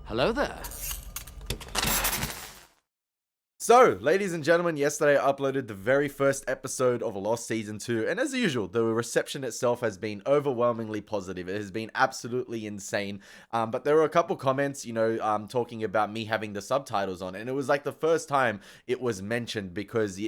Hello there. So, ladies and gentlemen, yesterday I uploaded the very first episode of Lost Season 2, and as usual, the reception itself has been overwhelmingly positive. It has been absolutely insane, but there were a couple comments, talking about me having the subtitles on, and it was like the first time it was mentioned because,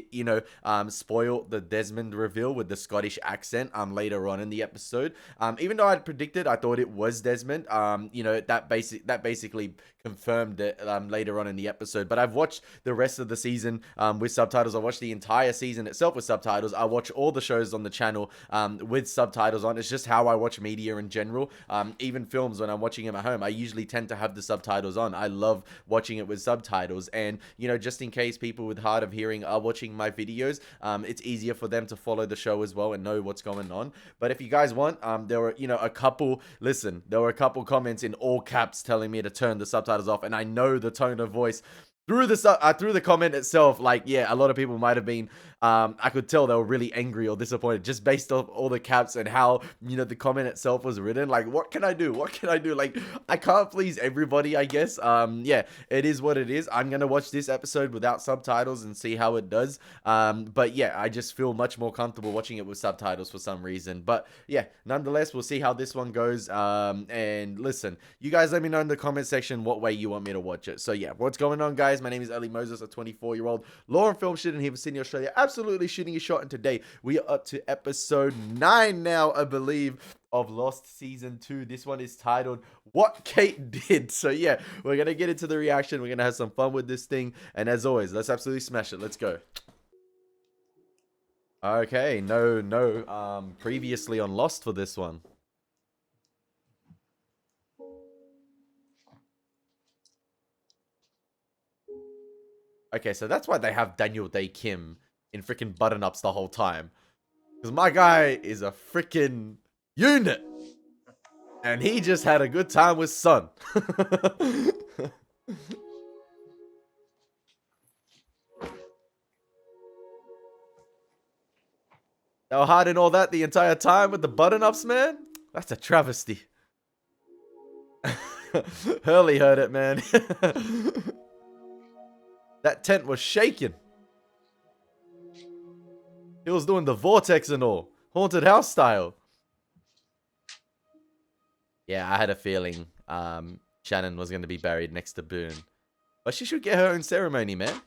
spoiled the Desmond reveal with the Scottish accent later on in the episode. Even though I'd predicted, I thought it was Desmond, that basically confirmed it later on in the episode, but I've watched the rest of the season with subtitles. I watched the entire season itself with subtitles. I watch all the shows on the channel with subtitles on. It's just how I watch media in general. Even films, when I'm watching them at home, I usually tend to have the subtitles on. I love watching it with subtitles, and just in case people with hard of hearing are watching my videos, it's easier for them to follow the show as well and know what's going on. But if you guys want, there were there were a couple comments in all caps telling me to turn the subtitles off, and I know the tone of voice through the comment itself, like, yeah, a lot of people might have been, I could tell they were really angry or disappointed just based off all the caps and how, the comment itself was written. Like, what can I do? What can I do? Like, I can't please everybody, I guess. Yeah, it is what it is. I'm gonna watch this episode without subtitles and see how it does. But yeah, I just feel much more comfortable watching it with subtitles for some reason. But yeah, nonetheless, we'll see how this one goes. And listen, you guys let me know in the comment section what way you want me to watch it. So yeah, what's going on, guys? My name is Elie Moses, a 24-year-old law and film student here from Sydney, Australia. Absolutely shooting a shot, and today we are up to episode 9 now, I believe, of Lost Season 2. This one is titled What Kate Did. So yeah, we're going to get into the reaction. We're going to have some fun with this thing. And as always, let's absolutely smash it. Let's go. Okay, no previously on Lost for this one. Okay, so that's why they have Daniel Day Kim in freaking button-ups the whole time. Because my guy is a freaking unit. And he just had a good time with Sun. They were hiding all that the entire time with the button-ups, man? That's a travesty. Hurley heard it, man. That tent was shaking. He was doing the vortex and all. Haunted house style. Yeah, I had a feeling Shannon was going to be buried next to Boone. But she should get her own ceremony, man.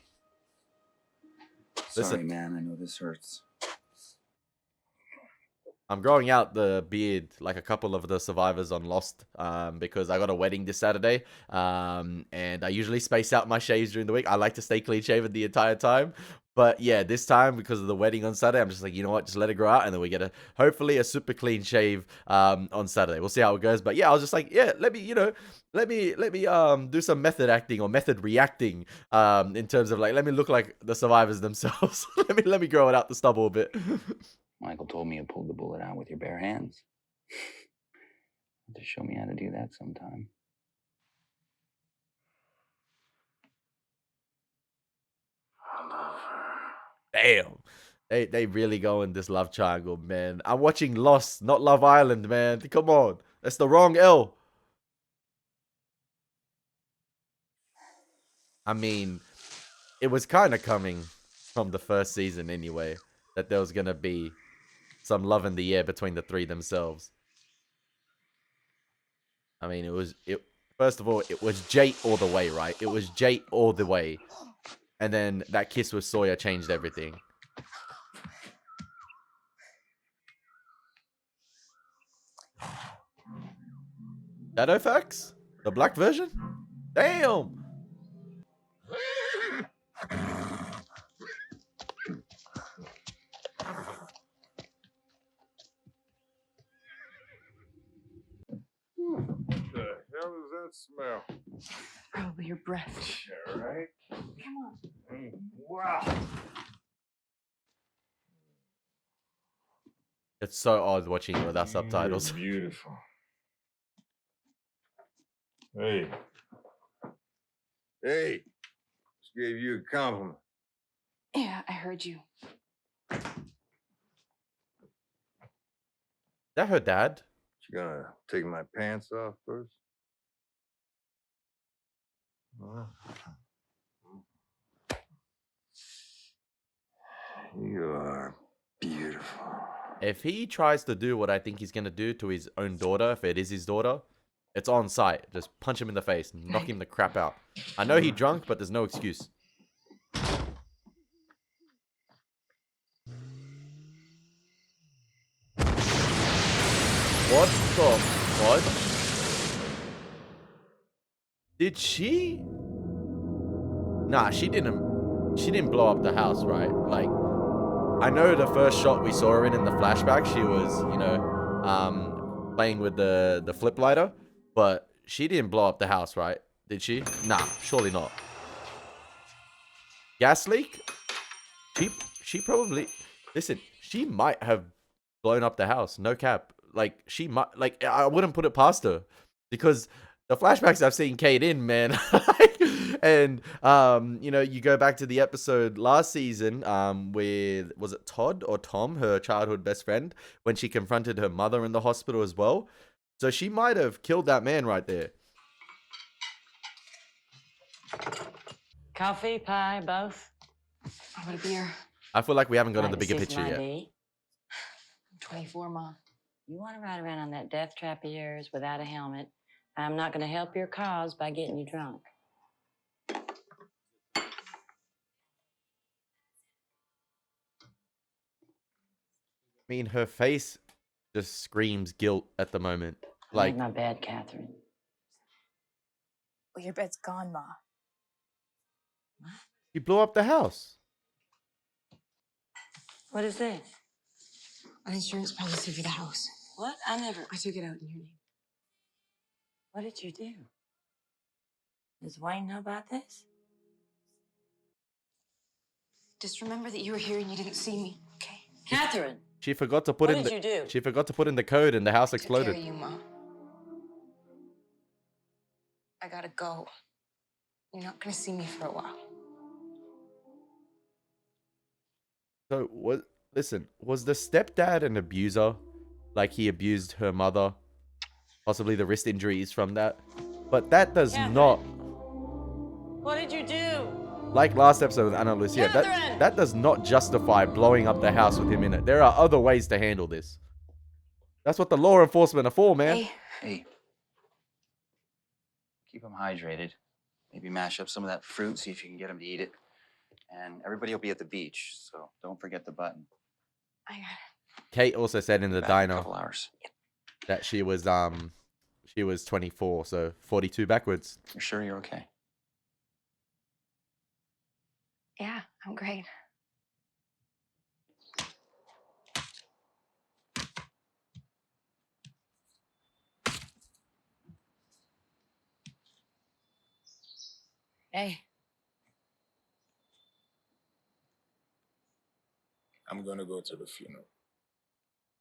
Sorry, Listen, man. I know this hurts. I'm growing out the beard like a couple of the survivors on Lost because I got a wedding this Saturday, and I usually space out my shaves during the week. I like to stay clean shaven the entire time. But yeah, this time, because of the wedding on Saturday, I'm just like, you know what, just let it grow out, and then we get hopefully a super clean shave on Saturday. We'll see how it goes. But yeah, I was just like, yeah, let me do some method acting or method reacting in terms of, like, let me look like the survivors themselves. let me grow it out the stubble a bit. Michael told me you pulled the bullet out with your bare hands. Just show me how to do that sometime. I love her. Damn. They really go in this love triangle, man. I'm watching Lost, not Love Island, man. Come on. That's the wrong L. I mean, it was kind of coming from the first season anyway, that there was going to be some love in the air between the three themselves. I mean, first of all, it was Jate all the way, right? It was Jate all the way. And then that kiss with Sawyer changed everything. Shadowfax? The black version? Damn! What the hell is that smell? Probably your breath. Yeah, right? Come on. Wow. It's so odd watching it without subtitles. You're beautiful. Hey. Hey. Just gave you a compliment. Yeah, I heard you. Is that her dad? You gonna take my pants off first? You are beautiful. If he tries to do what I think he's gonna do to his own daughter, if it is his daughter, it's on site. Just punch him in the face, knock him the crap out. I know he drunk, but there's no excuse. What the fudge? Did she? Nah, she didn't. She didn't blow up the house, right? Like, I know the first shot we saw her in the flashback, she was, you know, playing with the flip lighter, but she didn't blow up the house, right? Did she? Nah, surely not. Gas leak? She probably, listen, she might have blown up the house. No cap. Like, she might, like, I wouldn't put it past her because the flashbacks I've seen Kate in, man. And you know, you go back to the episode last season with, was it Todd or Tom, her childhood best friend, when she confronted her mother in the hospital as well. So she might have killed that man right there. Coffee, pie, both? How about a beer? I feel like we haven't gotten Like the to bigger see picture some yet. ID? I'm 24, Ma. You want to ride around on that death trap of yours without a helmet? I'm not going to help your cause by getting you drunk. I mean, her face just screams guilt at the moment. I Like, made my bed, Catherine. Well, your bed's gone, Ma. you blew up the house. What is this? An insurance policy for the house. What? I took it out in your name. What did you do? Does Wayne know about this? Just remember that you were here and you didn't see me, okay? Catherine! She forgot to put What in did you do? She forgot to put in the code and the house Took care exploded. of you, Ma. I gotta go. You're not gonna see me for a while. So what? Listen, was the stepdad an abuser? Like he abused her mother? Possibly the wrist injuries from that. But that does Catherine! not, What did you do? like last episode with Anna Lucia, Catherine! that does not justify blowing up the house with him in it. There are other ways to handle this. That's what the law enforcement are for, man. Hey, Hey, keep them hydrated. Maybe mash up some of that fruit, see if you can get them to eat it. And everybody will be at the beach, so don't forget the button. I got it. Kate also said in the Back in a diner couple hours. that she was 24, so 42 backwards. You're sure you're okay? Yeah, I'm great. Hey. I'm gonna go to the funeral.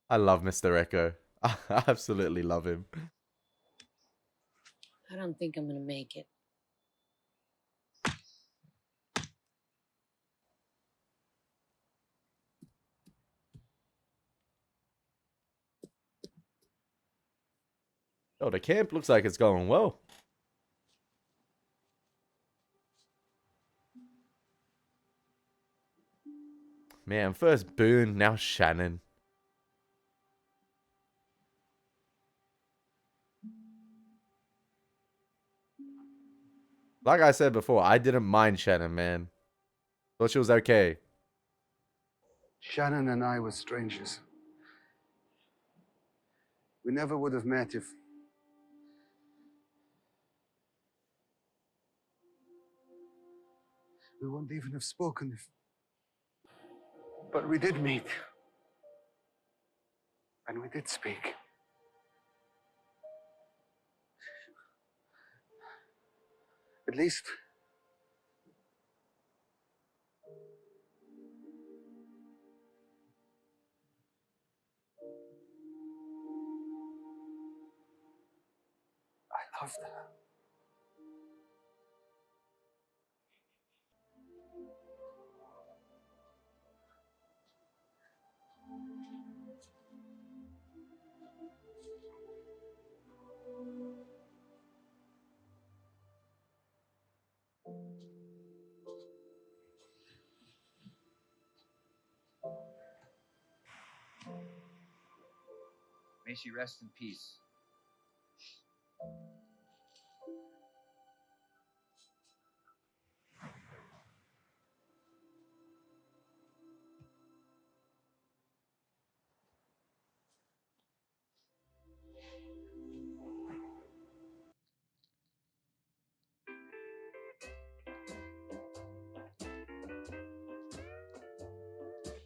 I love Mr. Echo. I absolutely love him. I don't think I'm going to make it. Oh, the camp looks like it's going well. Man, first Boone, now Shannon. Like I said before, I didn't mind Shannon, man. Thought she was okay. Shannon and I were strangers. We never would have met if... We wouldn't even have spoken if... But we did meet. And we did speak. At least... I loved her. May she rest in peace.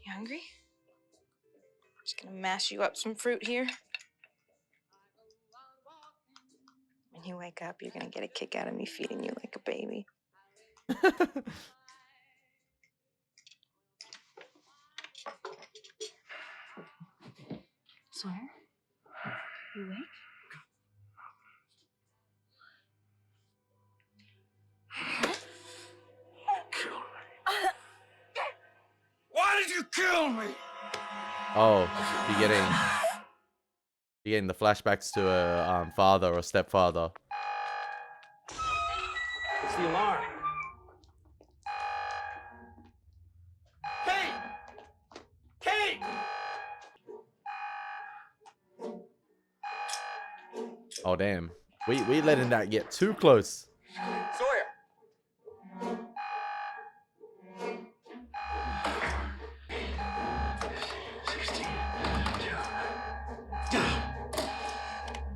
You hungry? I'm just gonna mash you up some fruit here. When you wake up, you're gonna get a kick out of me feeding you like a baby. Sawyer? You awake? Why did you kill me? Oh, you're getting the flashbacks to a father or stepfather. It's the alarm. Kate! Kate! Oh damn, we letting that get too close. Sawyer!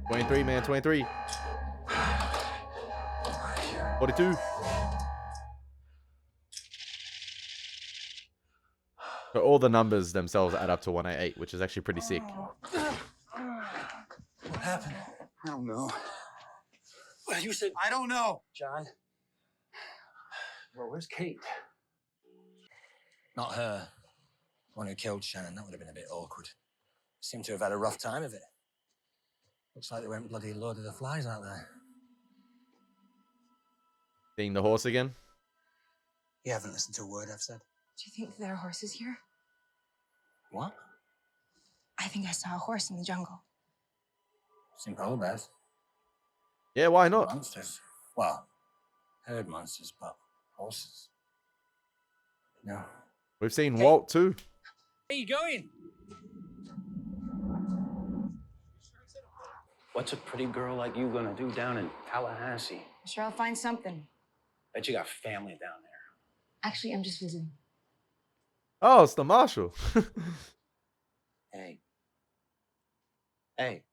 23, man, 23. 42. So all the numbers themselves add up to 188, which is actually pretty sick. What happened? I don't know. Well, you said... I don't know. John? Well, where's Kate? Not her. The one who killed Shannon. That would have been a bit awkward. Seemed to have had a rough time of it. Looks like they went bloody loaded the flies out there. Seeing the horse again? You haven't listened to a word I've said. Do you think there are horses here? What? I think I saw a horse in the jungle. Seen polar bears. Yeah, why not? Monsters. Well, herd monsters, but horses. No. We've seen Walt too. Where are you going? What's a pretty girl like you gonna do down in Tallahassee? I'm sure I'll find something. Bet you got family down there. Actually, I'm just visiting. Oh, it's the marshal. Hey. Hey.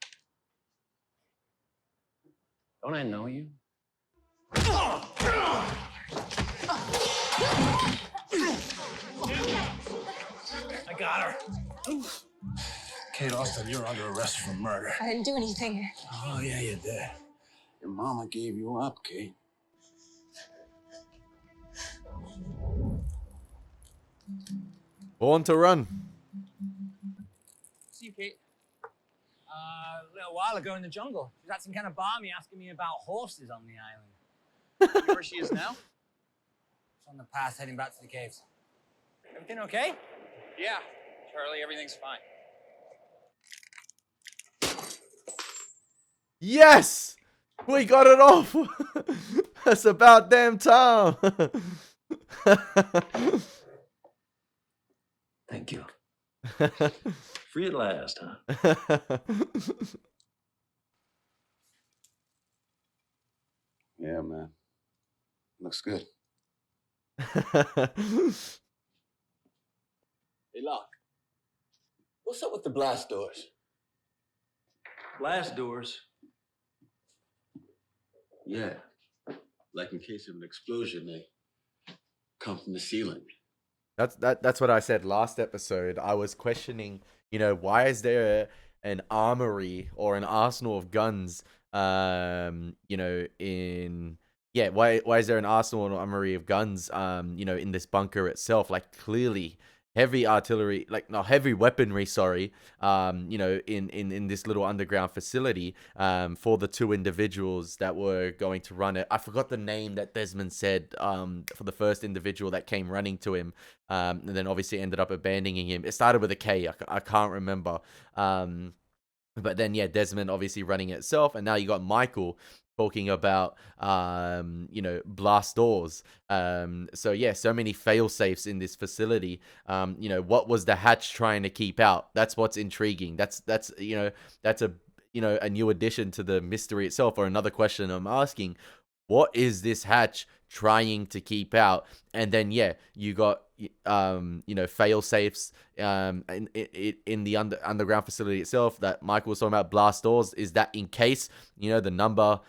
Don't I know you? I got her. Kate Austin, you're under arrest for murder. I didn't do anything. Oh, yeah, you did. Your mama gave you up, Kate. Born to run. See you, Kate. A little while ago in the jungle. She was acting kind of balmy, asking me about horses on the island. You know where she is now? She's on the path heading back to the caves. Everything okay? Yeah, Charlie, everything's fine. Yes! We got it off! That's about damn time! Thank you. Free at last, huh? Yeah, man. Looks good. Hey, Locke. What's up with the blast doors? Blast doors? Yeah. Like in case of an explosion, they come from the ceiling. That's what I said last episode. I was questioning, you know, why is there an armory or an arsenal of guns, you know, why is there an arsenal or armory of guns, you know, in this bunker itself? Like, clearly heavy artillery, like, no, heavy weaponry, sorry, you know, in this little underground facility, for the two individuals that were going to run it. I forgot the name that Desmond said, for the first individual that came running to him, and then obviously ended up abandoning him. It started with a K. I can't remember. But then, yeah, Desmond obviously running it itself, and now you got Michael. talking about blast doors. So yeah, so many fail safes in this facility. What was the hatch trying to keep out? That's what's intriguing. That's a new addition to the mystery itself. Or another question I'm asking: what is this hatch trying to keep out? And then yeah, you got fail safes in the underground facility itself that Michael was talking about. Blast doors, is that in case the number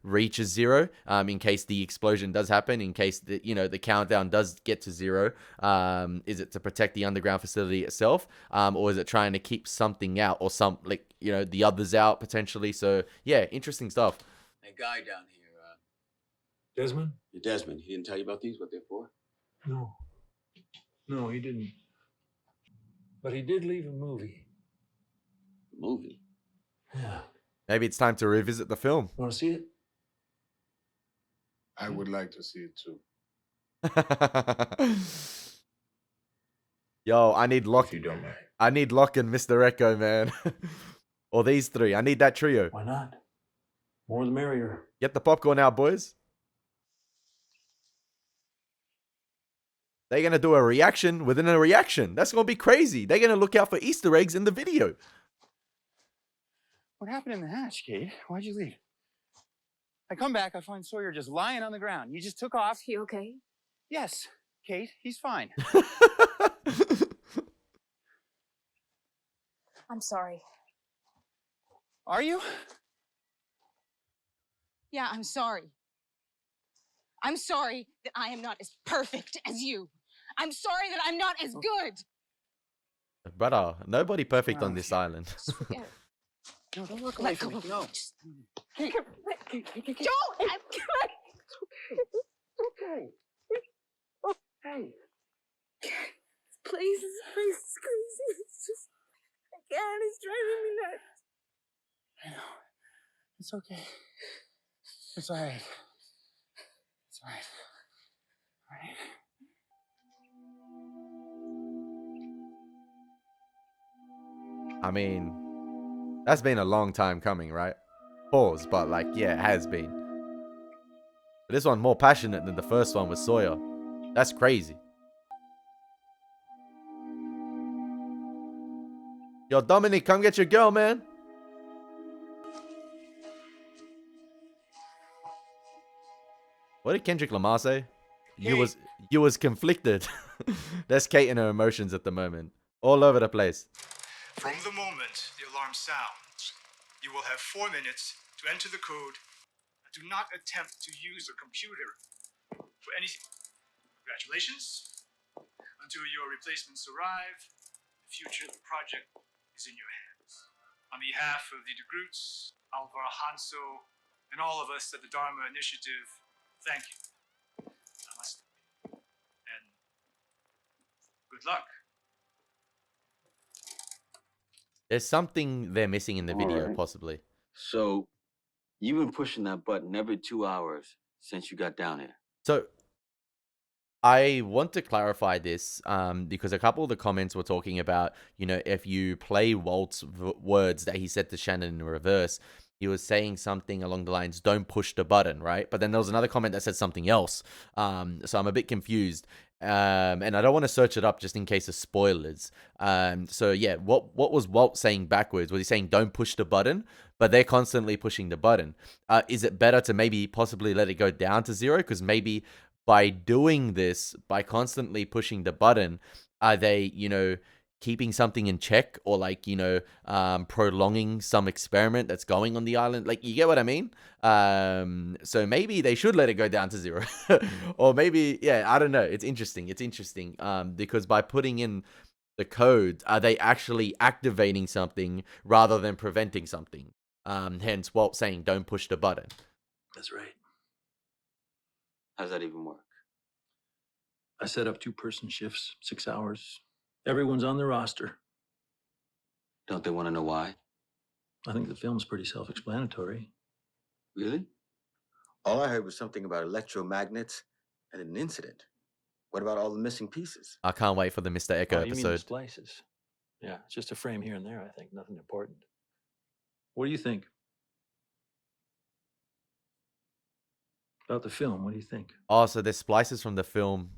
reaches 0, in case the explosion does happen, in case the countdown does get to 0. Is it to protect the underground facility itself, or is it trying to keep something out, or the others out potentially? So yeah, interesting stuff. A guy down here, Desmond? Desmond, he didn't tell you about these, what they're for? No. No, he didn't. But he did leave a movie. Movie? Yeah. Maybe it's time to revisit the film. Want to see it? I would like to see it too. Yo, I need Locke. If you don't mind. I need Locke and Mr. Echo, man. Or these three. I need that trio. Why not? More the merrier. Get the popcorn out, boys. They're going to do a reaction within a reaction. That's going to be crazy. They're going to look out for Easter eggs in the video. What happened in the hatch, Kate? Why'd you leave? I come back, I find Sawyer just lying on the ground. You just took off. You okay? Yes, Kate, he's fine. I'm sorry. Are you? Yeah, I'm sorry. I'm sorry that I am not as perfect as you. I'm sorry that I'm not as good. Brother, nobody perfect on this island. Just forget it. No, don't look away Let from go me. of No. me. Just- Don't! I'm Okay. Hey. Please, this place is crazy. It's just, I can't. It's driving me nuts. I know. It's okay. It's all right. It's all right. All right. I mean, that's been a long time coming, right? Pause, but yeah, it has been. But this one more passionate than the first one with Sawyer. That's crazy. Yo, Dominic, come get your girl, man. What did Kendrick Lamar say? You was conflicted. That's Kate and her emotions at the moment. All over the place. From the moment the alarm sounds, you will have 4 minutes to enter the code. Do not attempt to use the computer for anything. Congratulations. Until your replacements arrive, the future of the project is in your hands. On behalf of the DeGroots, Alvar Hanso, and all of us at the Dharma Initiative, thank you. Namaste. And good luck. There's something they're missing in the video, Alright. possibly. So, you've been pushing that button every 2 hours since you got down here. So, I want to clarify this because a couple of the comments were talking about, if you play Walt's words that he said to Shannon in reverse, he was saying something along the lines, don't push the button, right? But then there was another comment that said something else. So I'm a bit confused. And I don't want to search it up just in case of spoilers. So yeah, what was Walt saying backwards? Was he saying don't push the button? But they're constantly pushing the button. Is it better to maybe possibly let it go down to 0? Because maybe by doing this, by constantly pushing the button, are they, keeping something in check, or prolonging some experiment that's going on the island? You get what I mean? So maybe they should let it go down to 0. Or maybe, yeah, I don't know. It's interesting. Because by putting in the code, are they actually activating something rather than preventing something? Hence Walt saying don't push the button. That's right. How's that even work? I set up 2-person shifts, 6 hours. Everyone's on the roster. Don't they want to know why? I think the film's pretty self-explanatory. Really? All I heard was something about electromagnets and an incident. What about all the missing pieces? I can't wait for the Mr. Echo You mean the episode. splices? Yeah, it's just a frame here and there, I think. Nothing important. What do you think? About the film, what do you think? Oh, so there's splices from the film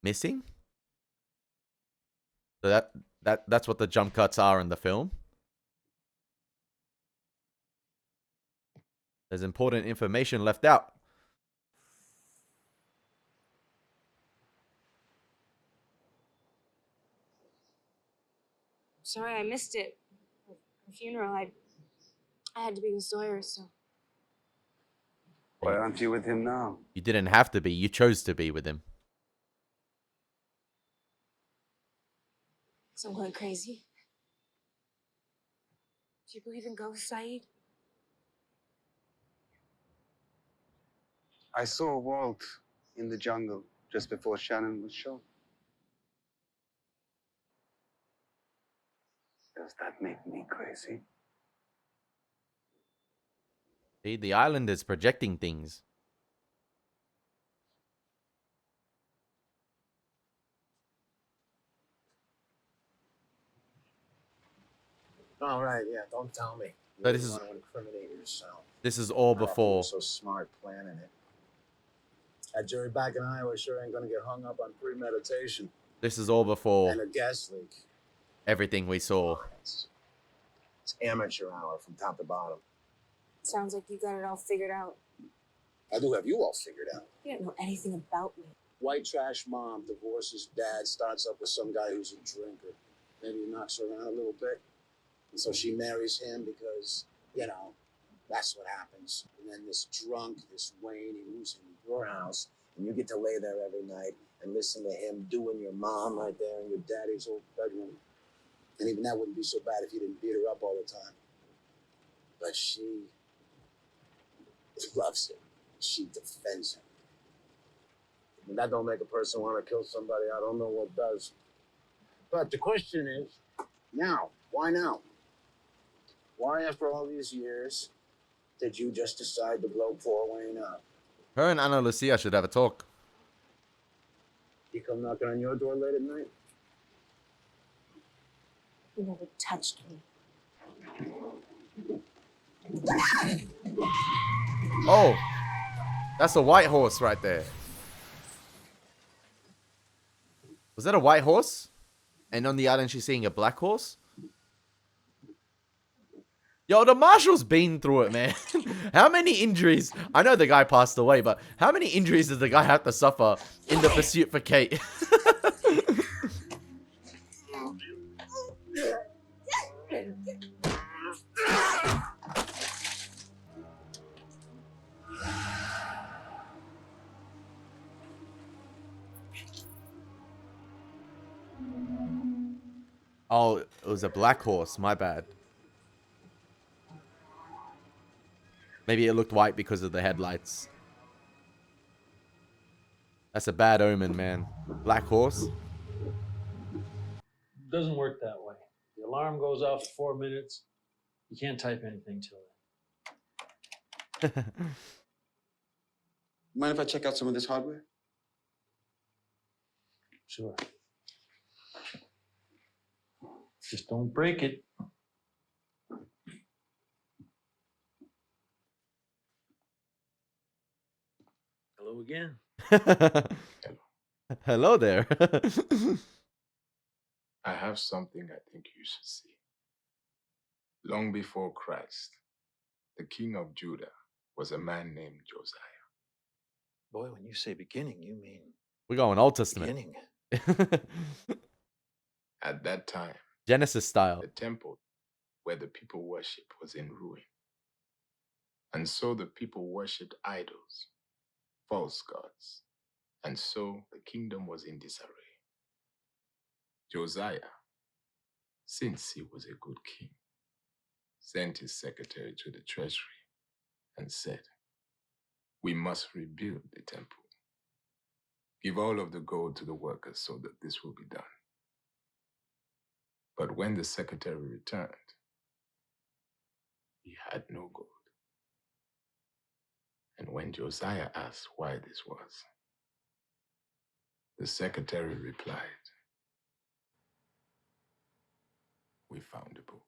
missing? So that's what the jump cuts are in the film. There's important information left out. Sorry I missed it. Her funeral, I had to be with Sawyer, so. Why aren't you with him now? You didn't have to be. You chose to be with him. So I'm going crazy. Do you believe in ghosts, Saeed? I saw Walt in the jungle just before Shannon was shot. Does that make me crazy? See, the island is projecting things. All right, yeah, don't tell me. You So really want to incriminate yourself. this is all You're before. so smart planning it. That jury back in Iowa sure ain't gonna get hung up on premeditation. This is all before And a gas leak. everything we saw. It's amateur hour from top to bottom. Sounds like you got it all figured out. I do have you all figured out. You don't know anything about me. White trash mom divorces dad, starts up with some guy who's a drinker. Maybe knocks her around a little bit. And so she marries him because, you know, that's what happens. And then this drunk, this Wayne, he moves into your house, and you get to lay there every night and listen to him doing your mom right there in your daddy's old bedroom. And even that wouldn't be so bad if you didn't beat her up all the time. But she loves him. She defends him. And that don't make a person want to kill somebody. I don't know what does. But the question is, now, why now? Why, after all these years, did you just decide to blow poor Wayne up? Her and Ana Lucia should have a talk. He come knocking on your door late at night? You never touched me. Oh, that's a white horse right there. Was that a white horse? And on the island, she's seeing a black horse? Yo, the marshal's been through it, man. How many injuries? I know the guy passed away, but how many injuries does the guy have to suffer in the pursuit for Kate? Oh, it was a black horse. My bad. Maybe it looked white because of the headlights. That's a bad omen, man. Black horse. Doesn't work that way. The alarm goes off for 4 minutes. You can't type anything till then. Mind if I check out some of this hardware? Sure. Just don't break it. Hello again. Hello there. I have something I think you should see. Long before Christ, the king of Judah was a man named Josiah. Boy, when you say beginning, you mean We're going Old Testament. beginning. At that time, Genesis style. the temple where the people worship was in ruin. And so the people worshipped idols, false gods. And so the kingdom was in disarray. Josiah, since he was a good king, sent his secretary to the treasury and said, "We must rebuild the temple. Give all of the gold to the workers so that this will be done." But when the secretary returned, he had no gold. And when Josiah asked why this was, the secretary replied, "We found a book."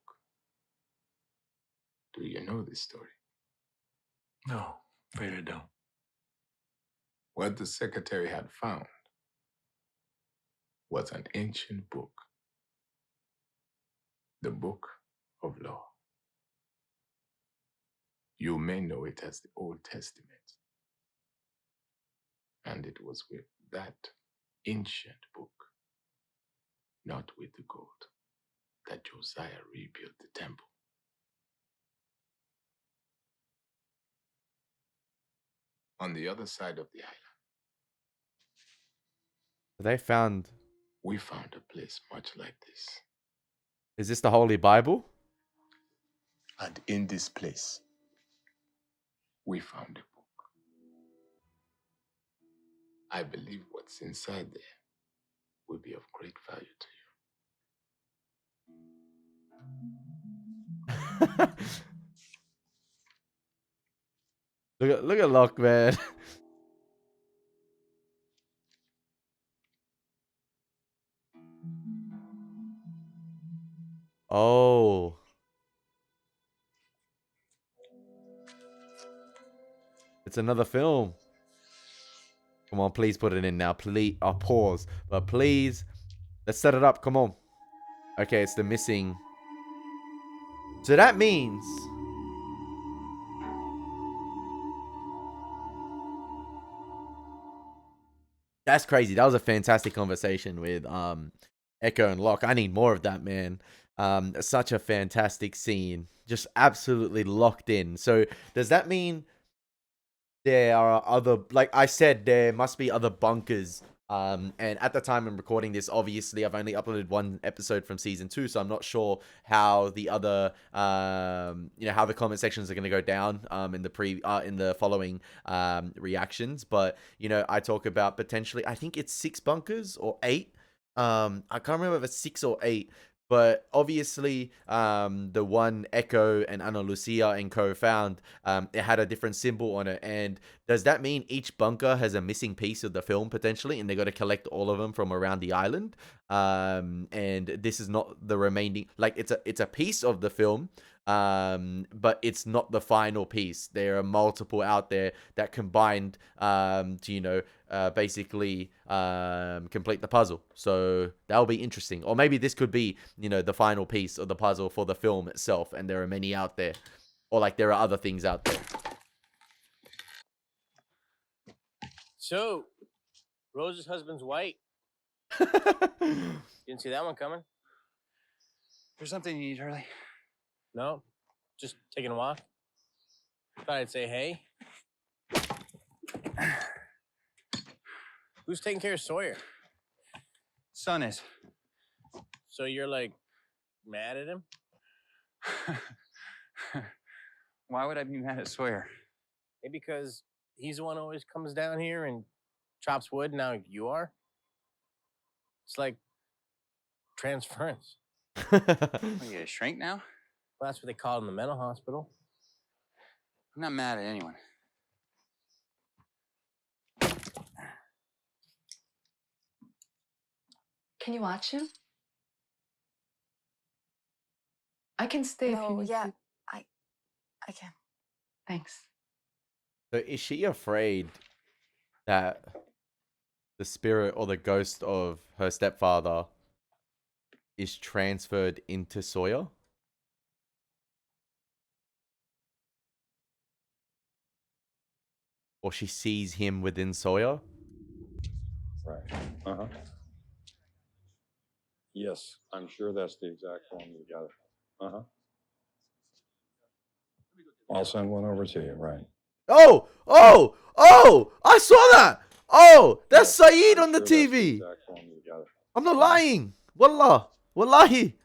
Do you know this story? No. Afraid I don't. What the secretary had found was an ancient book, the Book of Law. You may know it as the Old Testament. And it was with that ancient book, not with the gold, that Josiah rebuilt the temple. On the other side of the island, They found. we found a place much like this. Is this the Holy Bible? And in this place, we found a book. I believe what's inside there will be of great value to you. Look at Locke, man. Oh. It's another film. Come on, please put it in now. Please. I'll pause. But please. Let's set it up. Come on. Okay, it's the missing. So that means. That's crazy. That was a fantastic conversation with Echo and Locke. I need more of that, man. Such a fantastic scene. Just absolutely locked in. So does that mean there are other, like I said, there must be other bunkers. And at the time I'm recording this, obviously I've only uploaded one episode from season 2, so I'm not sure how the other, how the comment sections are going to go down in the following reactions. But I talk about potentially, I think it's 6 bunkers or 8. I can't remember if it's 6 or 8. But obviously, the one Echo and Ana Lucia and co found, it had a different symbol on it. And does that mean each bunker has a missing piece of the film potentially, and they got to collect all of them from around the island? And this is not the remaining, like it's a piece of the film, but it's not the final piece. There are multiple out there that combined to basically complete the puzzle. So that'll be interesting. Or maybe this could be the final piece of the puzzle for the film itself, and there are many out there, or like there are other things out there. So, Rose's husband's white. Didn't see that one coming. There's something you need, Hurley? No, just taking a walk. Thought I'd say hey. Who's taking care of Sawyer? Son is. So you're like mad at him? Why would I be mad at Sawyer? Maybe because he's the one who always comes down here and chops wood. Now you are. It's like transference. What, you a shrink now? Well, that's what they call it in the mental hospital. I'm not mad at anyone. Can you watch him? I can stay if you need to. I can. Thanks. So is she afraid that the spirit or the ghost of her stepfather is transferred into Sawyer? Or she sees him within Sawyer? Right. Uh-huh. Yes, I'm sure that's the exact one you got. Uh-huh. I'll send one over to you, right? Oh! I saw that! Oh! That's Saeed on the TV! I'm not lying! Wallahi!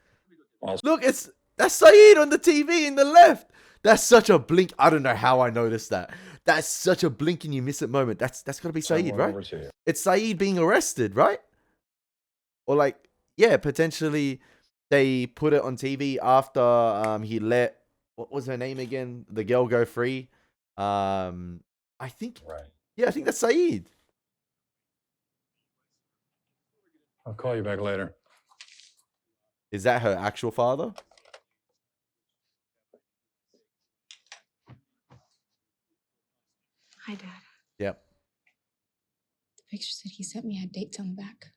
Look, that's Saeed on the TV in the left! That's such a blink. I don't know how I noticed that. That's such a blink and you miss it moment. That's gotta be Saeed, right? It's Saeed being arrested, right? Or like, yeah, potentially they put it on TV after he let, what was her name again? The girl go free. I think, right. Yeah, I think that's Saeed. I'll call you back later. Is that her actual father? Hi, Dad. Yep. The pictures that he sent me had dates on the back.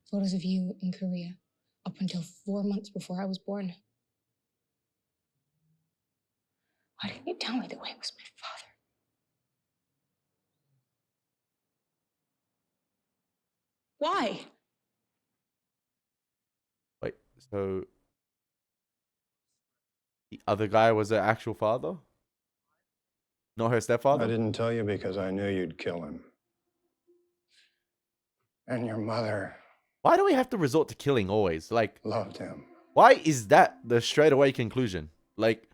Photos of you in Korea, up until 4 months before I was born. Why didn't you tell me that Wayne was my father? Why? Wait, so the other guy was her actual father? Not her stepfather? I didn't tell you because I knew you'd kill him. And your mother Why do we have to resort to killing always? Like, loved him. why is that the straightaway conclusion? Like,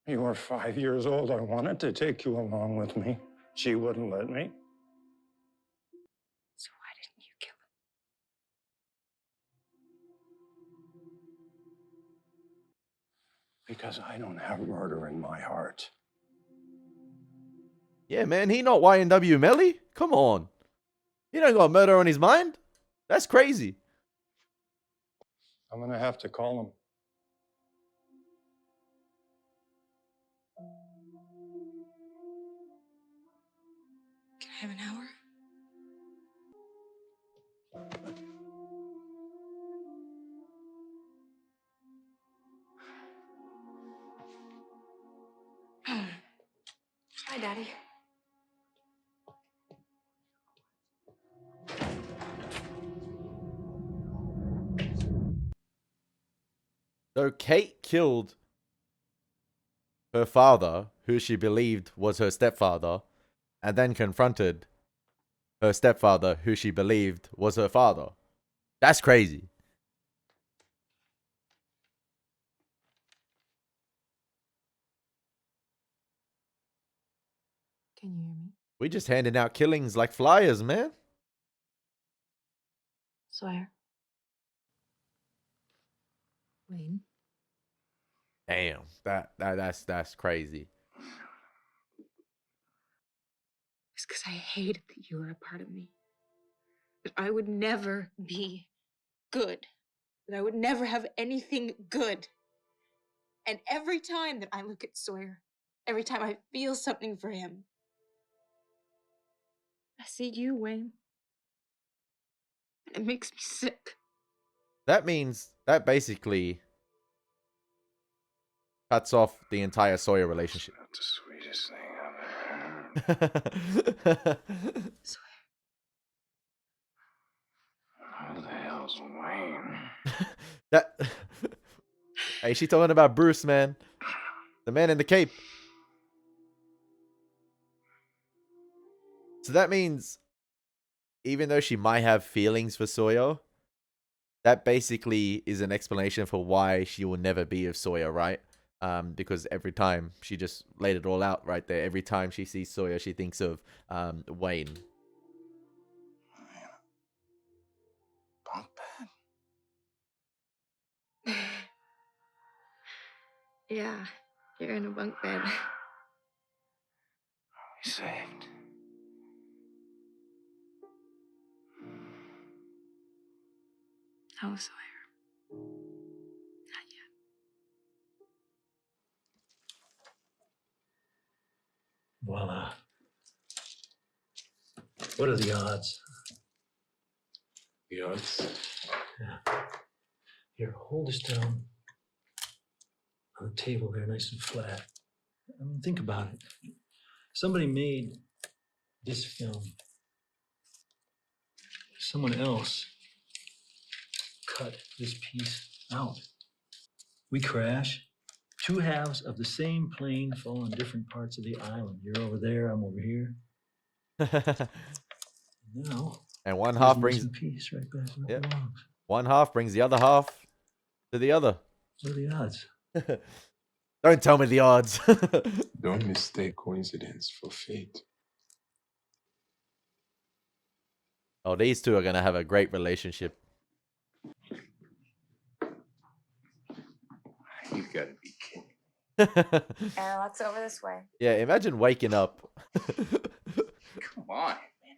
You were 5 years old. I wanted to take you along with me. She wouldn't let me. So why didn't you kill him? Because I don't have murder in my heart. yeah, man, he not YNW Melly? Come on. He don't got murder on his mind? That's crazy. I'm gonna have to call him. Can I have an hour? Hi, Daddy. So Kate killed her father, who she believed was her stepfather, and then confronted her stepfather, who she believed was her father. That's crazy. Can you hear me? We just handing out killings like flyers, man. Sawyer. Wayne. Damn, that's crazy. It's because I hated that you were a part of me. That I would never be good. That I would never have anything good. And every time that I look at Sawyer, every time I feel something for him, I see you, Wayne. And it makes me sick. That means that basically cuts off the entire Sawyer relationship. That's the sweetest thing I've ever heard. Sawyer. Who the hell's Wayne? That. Hey, she talking about Bruce, man. The man in the cape. So that means, even though she might have feelings for Sawyer, that basically is an explanation for why she will never be with Sawyer, right? Because every time she just laid it all out right there. Every time she sees Sawyer, she thinks of Wayne. Bunk bed? Yeah, you're in a bunk bed. We saved. How was Sawyer? Not yet. Voila. What are the odds? The odds? Yeah. Here, hold this down on the table there, nice and flat. I mean, think about it. Somebody made this film. Someone else cut this piece out. We crash. Two halves of the same plane fall on different parts of the island. You're over there, I'm over here. Now, And one half brings piece right back where it belongs. One half brings the other half to the other. What are the odds? Don't tell me the odds. Don't mistake coincidence for fate. Oh, these two are gonna have a great relationship. You gotta be kidding. Let's over this way. Yeah, imagine waking up. Come on, man.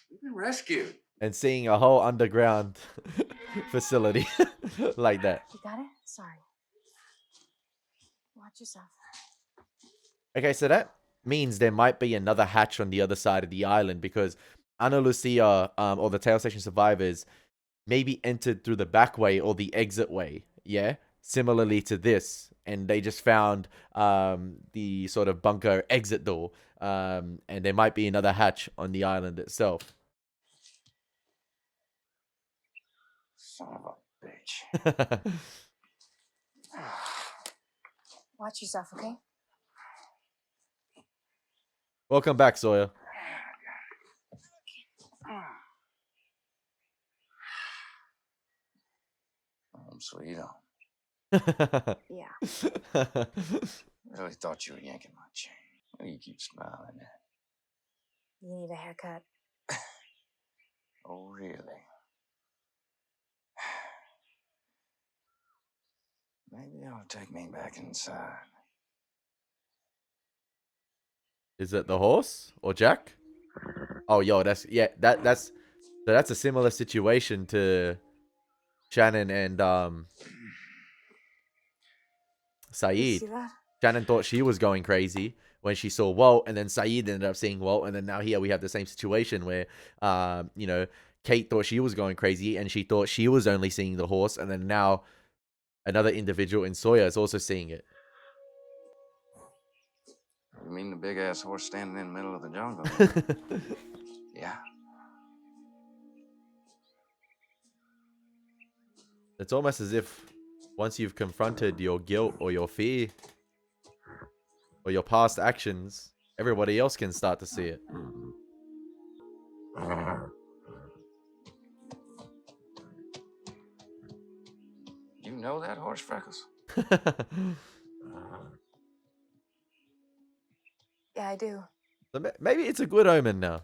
We've been rescued. And seeing a whole underground facility like that. You got it? Sorry. Watch yourself. Okay, so that means there might be another hatch on the other side of the island, because Ana Lucia, or the tail station survivors, maybe entered through the back way or the exit way, yeah? Similarly to this. And they just found the sort of bunker exit door. And there might be another hatch on the island itself. Son of a bitch. Watch yourself, okay? Welcome back, Sawyer. Sweet home. Yeah. Really thought you were yanking my chain. You keep smiling at. You need a haircut. Oh, really? Maybe I'll take me back inside. Is it the horse or Jack? Oh, yo, that's a similar situation to Shannon and Saeed. See that? Shannon thought she was going crazy when she saw Walt, and then Saeed ended up seeing Walt, and then now here we have the same situation where, you know, Kate thought she was going crazy, and she thought she was only seeing the horse, and then now another individual in Sawyer is also seeing it. You mean the big ass horse standing in the middle of the jungle? Yeah. It's almost as if once you've confronted your guilt or your fear or your past actions, everybody else can start to see it. You know that horse, Freckles? Yeah, I do. So maybe it's a good omen now.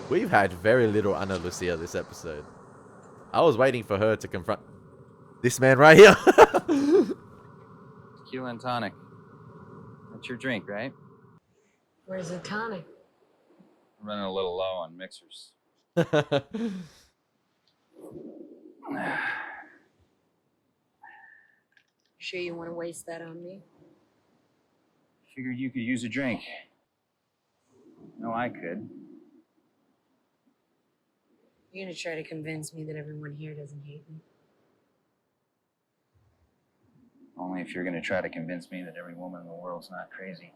We've had very little Ana Lucia this episode. I was waiting for her to confront this man right here. Tequila and tonic. That's your drink, right? Where's the tonic? I'm running a little low on mixers. Sure you want to waste that on me? Figured you could use a drink. No, I could. You're gonna try to convince me that everyone here doesn't hate me? Only if you're gonna try to convince me that every woman in the world's not crazy.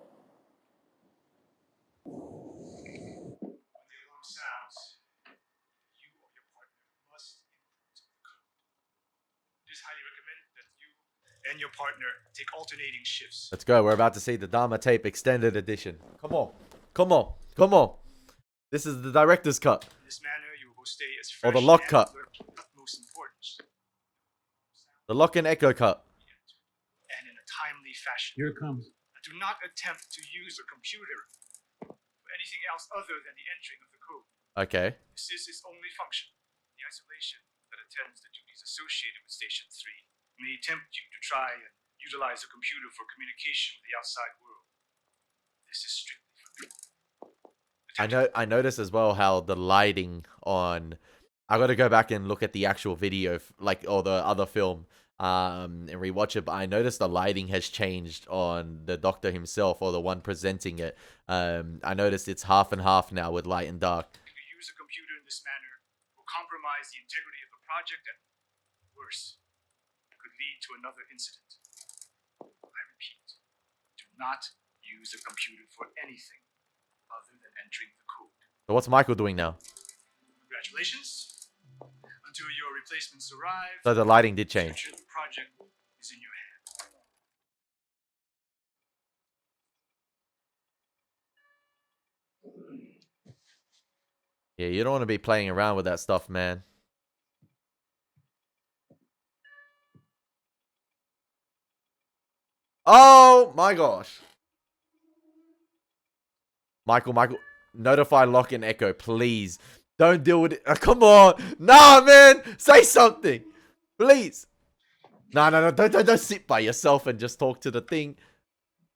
When the alarm sounds, you or your partner must input the code. It is highly recommended that you and your partner take alternating shifts. Let's go. We're about to see the Dharma tape extended edition. Come on. Come on. Come on. This is the director's cut. In this manner, you will stay as Or fresh the lock and cut. alert of utmost importance. The lock and echo cut. And in a timely fashion. Here it comes. Do not attempt to use a computer for anything else other than the entering of the code. Okay. This is its only function. The isolation that attends the duties associated with Station 3 may tempt you to try and utilize a computer for communication with the outside world. This is strictly forbidden. I noticed as well how the lighting on. I got to go back and look at the actual video, or the other film, and rewatch it. But I noticed the lighting has changed on the Doctor himself, or the one presenting it. I noticed it's half and half now with light and dark. If you use a computer in this manner, it will compromise the integrity of the project, and worse, could lead to another incident. I repeat, do not use a computer for anything other than entering the code. So what's Michael doing now? Congratulations. Until your replacements arrive, So the lighting did the change. future of the project is in your hands. Yeah, you don't want to be playing around with that stuff, man. Oh my gosh. Michael, notify Lock and Echo, please. Don't deal with it. Come on. Nah, man. Say something. Please. No. Don't sit by yourself and just talk to the thing.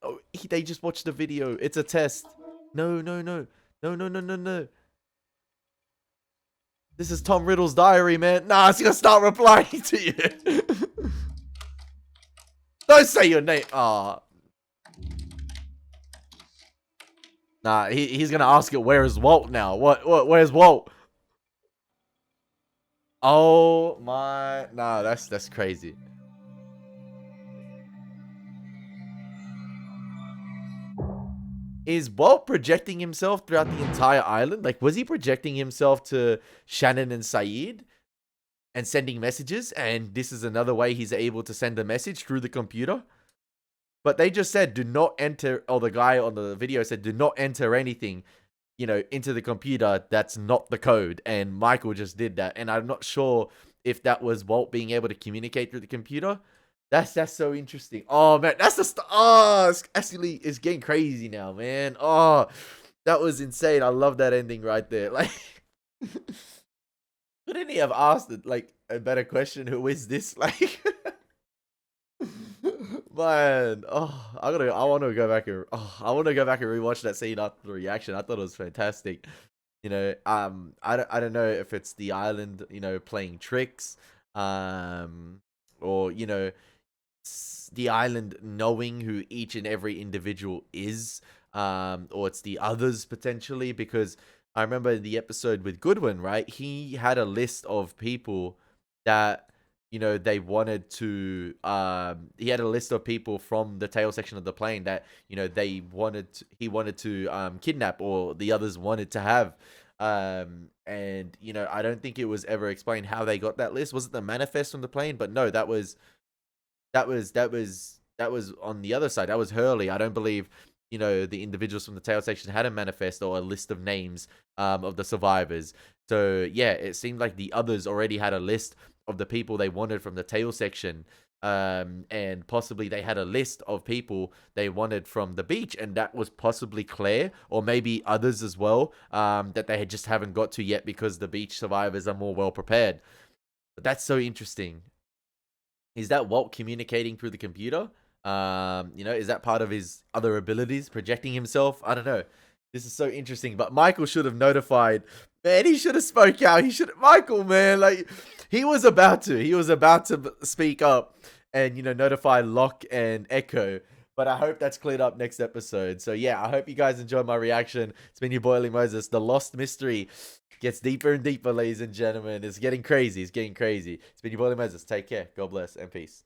Oh, they just watched the video. It's a test. No. This is Tom Riddle's diary, man. Nah, it's gonna start replying to you. Don't say your name. Ah, Nah, he's gonna ask it, where is Walt now? Where's Walt? Oh my, nah, that's crazy. Is Walt projecting himself throughout the entire island? Like, was he projecting himself to Shannon and Saeed and sending messages? And this is another way he's able to send a message through the computer? But they just said, do not enter, or the guy on the video said, do not enter anything, you know, into the computer that's not the code. And Michael just did that. And I'm not sure if that was Walt being able to communicate through the computer. That's so interesting. Oh man, that's the actually it's getting crazy now, man. Oh, that was insane. I love that ending right there. Like, couldn't he have asked it like a better question? Who is this? Like, man. Oh, I want to go back and rewatch that scene after the reaction. I thought it was fantastic. You know, I don't know if it's the island, you know, playing tricks, or you know, the island knowing who each and every individual is, or it's the others potentially, because I remember in the episode with Goodwin, right, he had a list of people that, you know, they wanted to, he had a list of people from the tail section of the plane that, you know, he wanted to kidnap, or the others wanted to have. And you know, I don't think it was ever explained how they got that list. Was it the manifest from the plane? But no, that was on the other side. That was Hurley. I don't believe, you know, the individuals from the tail section had a manifest or a list of names of the survivors. So yeah, it seemed like the others already had a list of the people they wanted from the tail section, and possibly they had a list of people they wanted from the beach, and that was possibly Claire, or maybe others as well, that they just haven't got to yet because the beach survivors are more well prepared. But that's so interesting. Is that Walt communicating through the computer? You know, is that part of his other abilities, projecting himself? I don't know. This is so interesting. But Michael should have notified. Man, he should have spoke out. Michael, man, like, he was about to speak up and, you know, notify Locke and Echo. But I hope that's cleared up next episode. So yeah, I hope you guys enjoyed my reaction. It's been your boy Elie Moses. The Lost Mystery gets deeper and deeper, ladies and gentlemen. It's getting crazy. It's getting crazy. It's been your boy Elie Moses. Take care. God bless and peace.